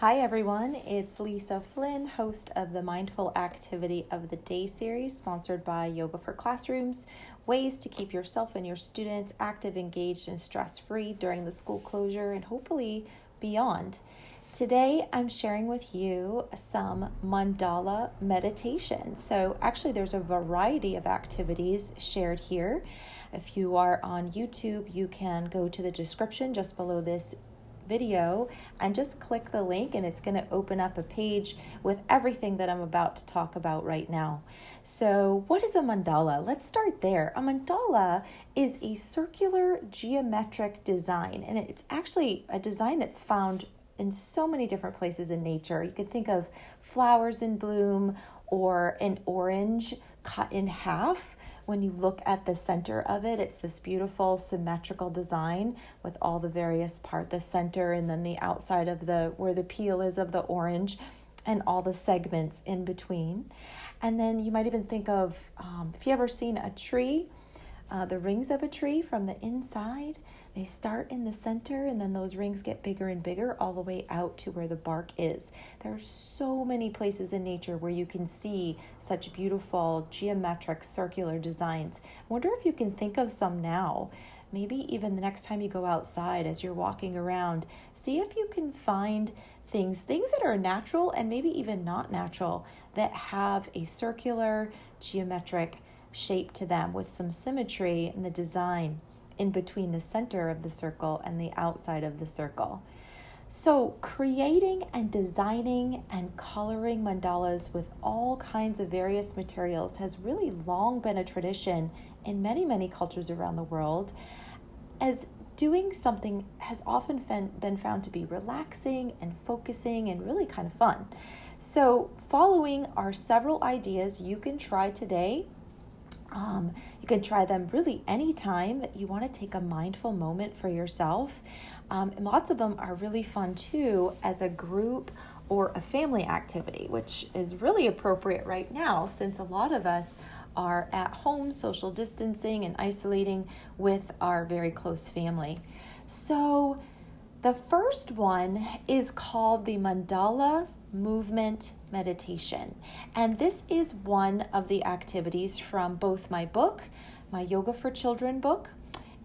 Hi everyone, it's Lisa Flynn, host of the Mindful Activity of the Day series sponsored by Yoga for Classrooms, ways to keep yourself and your students active, engaged, and stress-free during the school closure and hopefully beyond. Today I'm sharing with you some Mandala meditation. So actually there's a variety of activities shared here. If you are on YouTube, you can go to the description just below this video and just click the link and it's going to open up a page with everything that I'm about to talk about right now. So what is a mandala? Let's start there. A mandala is a circular geometric design, and it's actually a design that's found in so many different places in nature. You could think of flowers in bloom or an orange cut in half. When you look at the center of it, it's this beautiful symmetrical design with all the various parts, the center and then the outside of where the peel is of the orange and all the segments in between. And then you might even think of, if you ever seen a tree, the rings of a tree from the inside, they start in the center and then those rings get bigger and bigger all the way out to where the bark is. There are so many places in nature where you can see such beautiful geometric circular designs. I wonder if you can think of some now. Maybe even the next time you go outside as you're walking around, see if you can find things that are natural and maybe even not natural that have a circular geometric shape to them with some symmetry in the design in between the center of the circle and the outside of the circle. So creating and designing and coloring mandalas with all kinds of various materials has really long been a tradition in many, many cultures around the world, as doing something has often been found to be relaxing and focusing and really kind of fun. So following are several ideas you can try today. You can try them really anytime that you want to take a mindful moment for yourself. And lots of them are really fun too as a group or a family activity, which is really appropriate right now since a lot of us are at home social distancing and isolating with our very close family. So the first one is called the Mandala movement meditation. And this is one of the activities from both my book, my Yoga for Children book,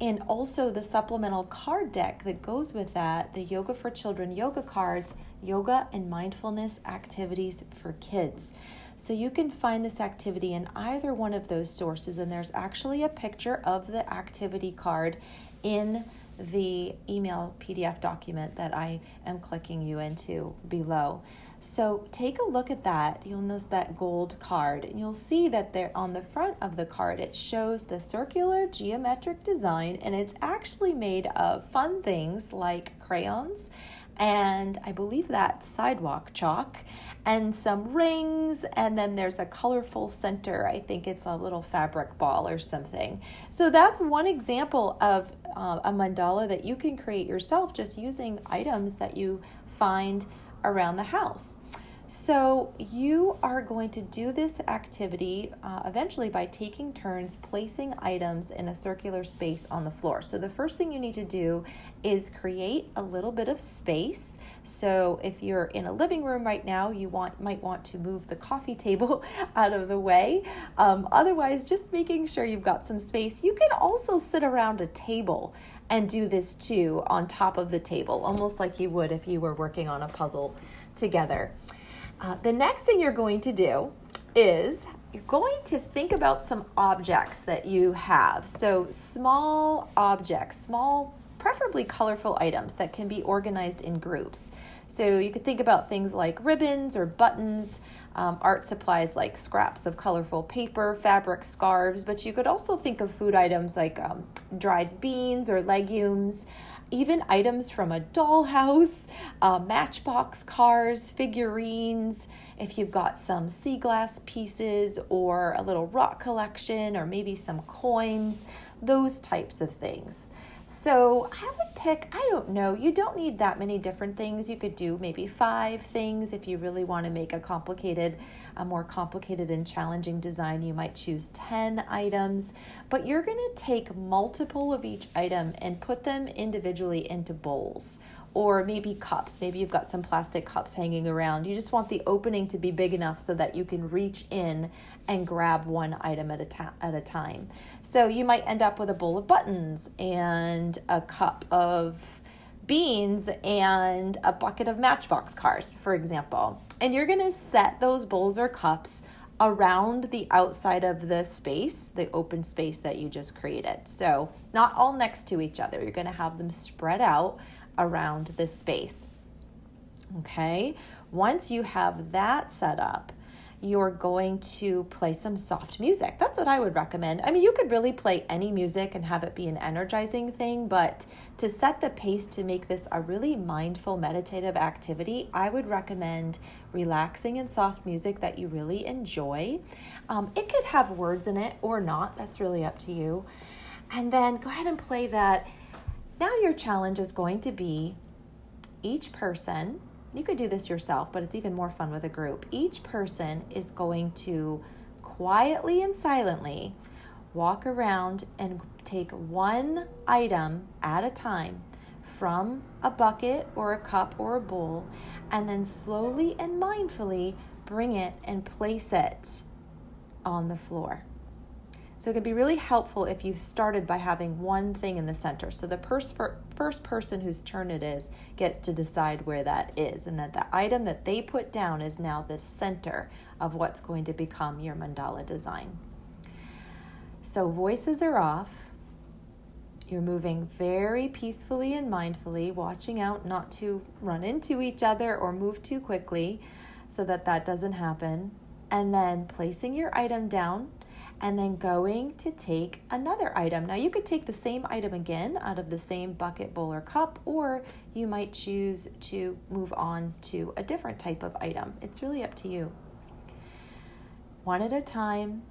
and also the supplemental card deck that goes with that, the Yoga for Children yoga cards, yoga and mindfulness activities for kids. So you can find this activity in either one of those sources, and there's actually a picture of the activity card in the email PDF document that I am clicking you into below. So take a look at that. You'll notice that gold card, and you'll see that there on the front of the card, it shows the circular geometric design, and it's actually made of fun things like crayons, and I believe that's sidewalk chalk, and some rings, and then there's a colorful center. I think it's a little fabric ball or something. So that's one example of a mandala that you can create yourself just using items that you find around the house. So you are going to do this activity eventually by taking turns placing items in a circular space on the floor. So the first thing you need to do is create a little bit of space. So if you're in a living room right now, you might want to move the coffee table out of the way. Otherwise, just making sure you've got some space. You can also sit around a table and do this too on top of the table, almost like you would if you were working on a puzzle together. The next thing you're going to do is you're going to think about some objects that you have. So small objects, small, preferably colorful items that can be organized in groups. So you could think about things like ribbons or buttons, art supplies like scraps of colorful paper, fabric, scarves, but you could also think of food items like dried beans or legumes, even items from a dollhouse, matchbox cars, figurines, if you've got some sea glass pieces or a little rock collection or maybe some coins, those types of things. So I would pick, I don't know, you don't need that many different things. You could do maybe 5 things. If you really want to make a more complicated and challenging design, you might choose 10 items. But you're going to take multiple of each item and put them individually into bowls or maybe cups. Maybe you've got some plastic cups hanging around. You just want the opening to be big enough so that you can reach in and grab one item at a time. So you might end up with a bowl of buttons and a cup of beans and a bucket of Matchbox cars, for example. And you're going to set those bowls or cups around the outside of the space, the open space that you just created. So not all next to each other. You're going to have them spread out around this space. Okay, once you have that set up, you're going to play some soft music. That's what I would recommend. I mean, you could really play any music and have it be an energizing thing, but to set the pace to make this a really mindful, meditative activity, I would recommend relaxing and soft music that you really enjoy. It could have words in it or not. That's really up to you. And then go ahead and play that. Now your challenge is going to be each person, you could do this yourself, but it's even more fun with a group. Each person is going to quietly and silently walk around and take one item at a time from a bucket or a cup or a bowl, and then slowly and mindfully bring it and place it on the floor. So it could be really helpful if you've started by having one thing in the center. So the first person whose turn it is gets to decide where that is, and that the item that they put down is now the center of what's going to become your mandala design. So voices are off. You're moving very peacefully and mindfully, watching out not to run into each other or move too quickly so that that doesn't happen. And then placing your item down, and then going to take another item. Now you could take the same item again out of the same bucket, bowl, or cup, or you might choose to move on to a different type of item. It's really up to you. One at a time,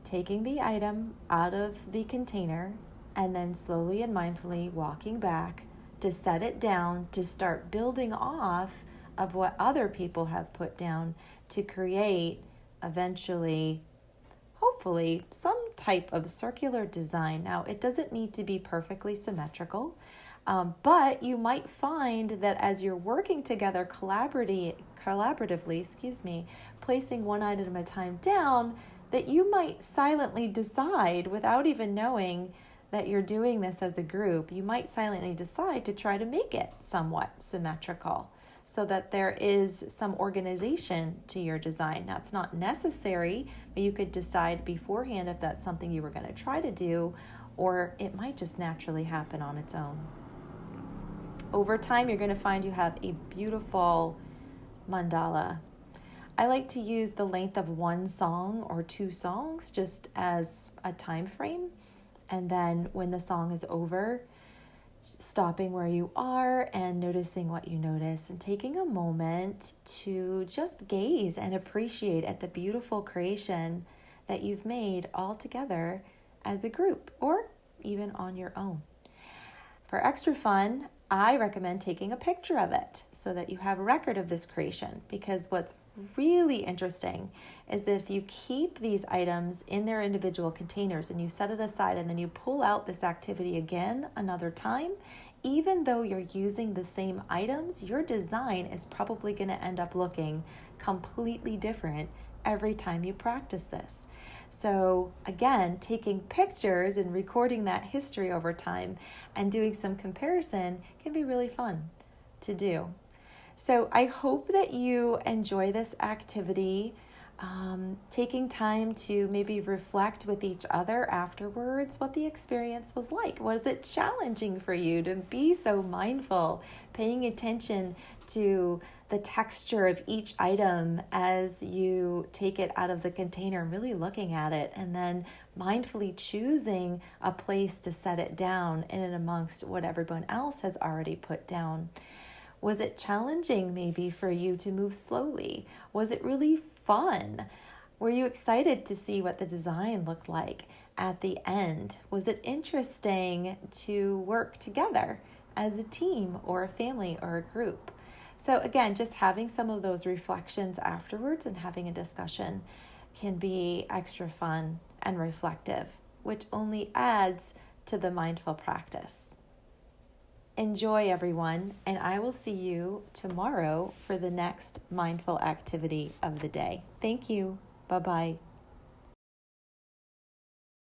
taking the item out of the container, and then slowly and mindfully walking back to set it down, to start building off of what other people have put down to create eventually, hopefully, some type of circular design. Now, it doesn't need to be perfectly symmetrical, but you might find that as you're working together collaboratively, placing one item at a time down, that you might silently decide, without even knowing that you're doing this as a group, you might silently decide to try to make it somewhat symmetrical, so that there is some organization to your design. Now, it's not necessary, but you could decide beforehand if that's something you were going to try to do, or it might just naturally happen on its own. Over time, you're going to find you have a beautiful mandala. I like to use the length of one song or two songs just as a time frame. And then when the song is over, stopping where you are and noticing what you notice, and taking a moment to just gaze and appreciate at the beautiful creation that you've made all together as a group, or even on your own. For extra fun, I recommend taking a picture of it so that you have a record of this creation, because what's really interesting is that if you keep these items in their individual containers and you set it aside and then you pull out this activity again another time, even though you're using the same items, your design is probably going to end up looking completely different every time you practice this. So again, taking pictures and recording that history over time and doing some comparison can be really fun to do. So I hope that you enjoy this activity, taking time to maybe reflect with each other afterwards what the experience was like. Was it challenging for you to be so mindful, paying attention to the texture of each item as you take it out of the container, really looking at it, and then mindfully choosing a place to set it down in and amongst what everyone else has already put down? Was it challenging maybe for you to move slowly? Was it really fun? Were you excited to see what the design looked like at the end? Was it interesting to work together as a team or a family or a group? So again, just having some of those reflections afterwards and having a discussion can be extra fun and reflective, which only adds to the mindful practice. Enjoy, everyone, and I will see you tomorrow for the next mindful activity of the day. Thank you. Bye-bye.